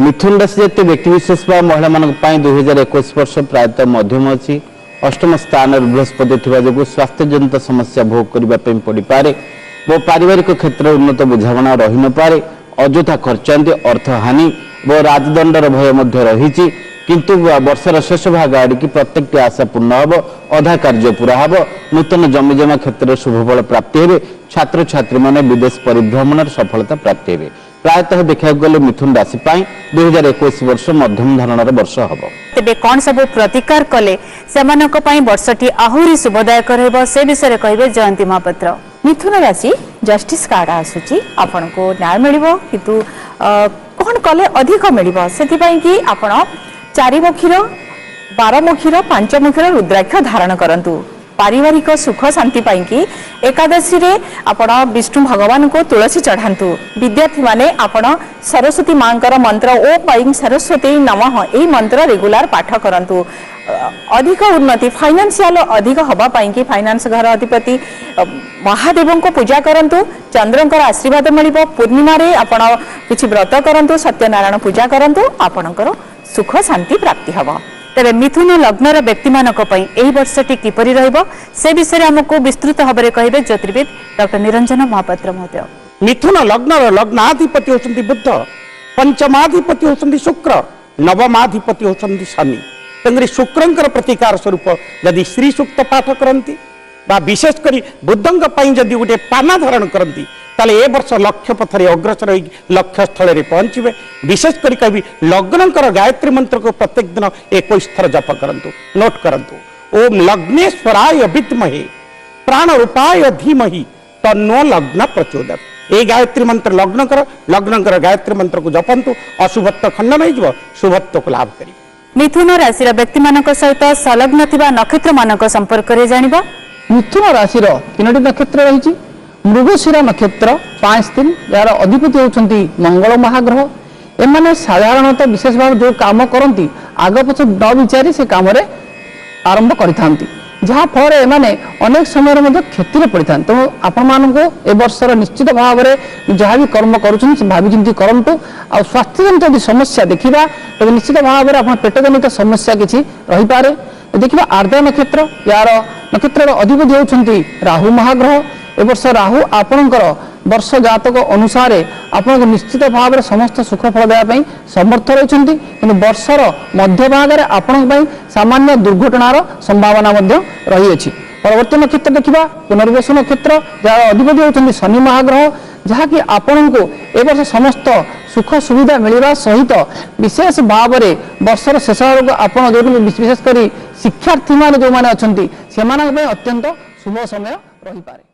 मिथुन राशि जातीय व्यक्तिविशेष महिला मान 2021 वर्ष प्रायतः मध्यम अच्छी अष्टम स्थान बृहस्पति जो स्वास्थ्य जनित समस्या भोग करने पड़ पारे वो पारिवारिक क्षेत्र में उन्नत बुझाणा रही न पारे अଯଥା खर्चांति अर्थ हानि वो राजदंडर भय रही किंतु वर्षर शेष भाग आड़िकी प्रत्येक आशा पूर्ण हम अधा कार्य पूरा हम नूतन जमीजमा क्षेत्र शुभफल प्राप्ति हे छात्र छात्री माने विदेश परिभ्रमण सफलता प्राप्ति हे प्रायतः देखा गले मिथुन राशि 2021 वर्ष मध्यम धरणर वर्ष हम तेबे कौन सब प्रतिकार कले सेमानक पई वर्षटी आहुरी शुभदायक रहबो से विषय कहबे जयंती महापात्र। मिथुन राशि जस्टिस कार्ड आसुची आपण को न्याय मिलिबो किंतु कोन कले अधिक मिलिबो सेति पई कि आपण 4 मुखीर 12 मुखीर 5 मुखीर रुद्राक्ष धारण करंतु पारिवारिक सुख शांति पाई कि एकादशी रे आपण विष्णु भगवान को तुलसी चढ़ातु विद्यार्थी माने आपण सरस्वती मांकर मंत्र ओ पैं सरस्वती नमः एई मंत्र रेगुलर पाठ करंतु अधिक उन्नति फाइनेंशियल अधिक हवा पाई कि फाइनेंस घर अधिपति महादेव को पूजा करंतु चंद्रंकर आशीर्वाद मिलिबो पूर्णिमा रे आपण किछि व्रत करंतु सत्यनारायण पूजा करंतु आपणकर सुख शांति प्राप्ति हबो। तेरे मिथुन लग्नर व्यक्ति मानक पई एही वर्षटी किपरि रहइबो से विषय हमको विस्तृत भाବରେ कहबे ज्योतिर्विद डॉक्टर निरंजन महापात्र महोदय। मिथुन लग्नर लग्नाधिपति होचंती बुध पंचमाधिपति होचंती शुक्र नवमाधिपति होचंती शनि तेंगरी शुक्रंकर प्रतिकार स्वरूप यदि श्री सूक्त पाठ करंती बा विशेष करी बुद्धंक पई यदि गोटे पाना धारण करंती ताले ए वर्ष लक्ष्य पथरे अग्रसर होई लक्ष्य स्थल रे पहुंचबे विशेष करी कभी लग्नंकर गायत्री मंत्र को प्रत्येक दिन 21 थर जप करंतु नोट करंतु ओम लग्नेश्वराय विद्महे प्राण रूपाय धीमहि तन्नो लग्न प्रचोदयात् ए गायत्री मंत्र लग्नंकर गायत्री मंत्र को जपंतु अशुभत्व खंडन होई जबो शुभत्व को लाभ करी। मिथुन राशि व्यक्ति मानक सहित संलग्न थिबा नक्षत्र मानक संपर्क रे जानिबा। मिथुन राशि 3टी नक्षत्र रही मृगशिरा नक्षत्र 5 दिन यार अधिपति होती मंगल महाग्रह एमाने साधारणतः विशेष भाव जो काम करती आग पछ न विचारी से कम आरंभ करते जहाँ फल एमाने अनेक समय क्षति पड़ था तेणु आपण मानक ए वर्षर निश्चित भाव में जहाँ भी कर्म कर भावी चिंती करूँ आ स्वास्थ्य जनित यदि समस्या देखा तो निश्चित भाव में आप पेट जनित समस्या किसी रही पारे देखा आर्द्रा नक्षत्र यार नक्षत्र अधिपति होती राहु महाग्रह ए वर्ष राहु आपणकर वर्ष जातक अनुसार आपन निश्चित भाव में समस्त सुख फल देवाई समर्थ रही वर्षर मध्य भाग में आपण सामान्य दुर्घटनार संभावना रही अछि। परवर्ती नक्षत्र देखा पुनर्वसु नक्षत्र जहाँ अधिपति होती शनि महाग्रह जहाँकि आपण को ए वर्ष समस्त सुख सुविधा मिलवा सहित विशेष भाव में वर्षर शेष आप विशेषकर शिक्षार्थी मान जो मैंने अच्छा से अत्यंत शुभ समय रही पारे।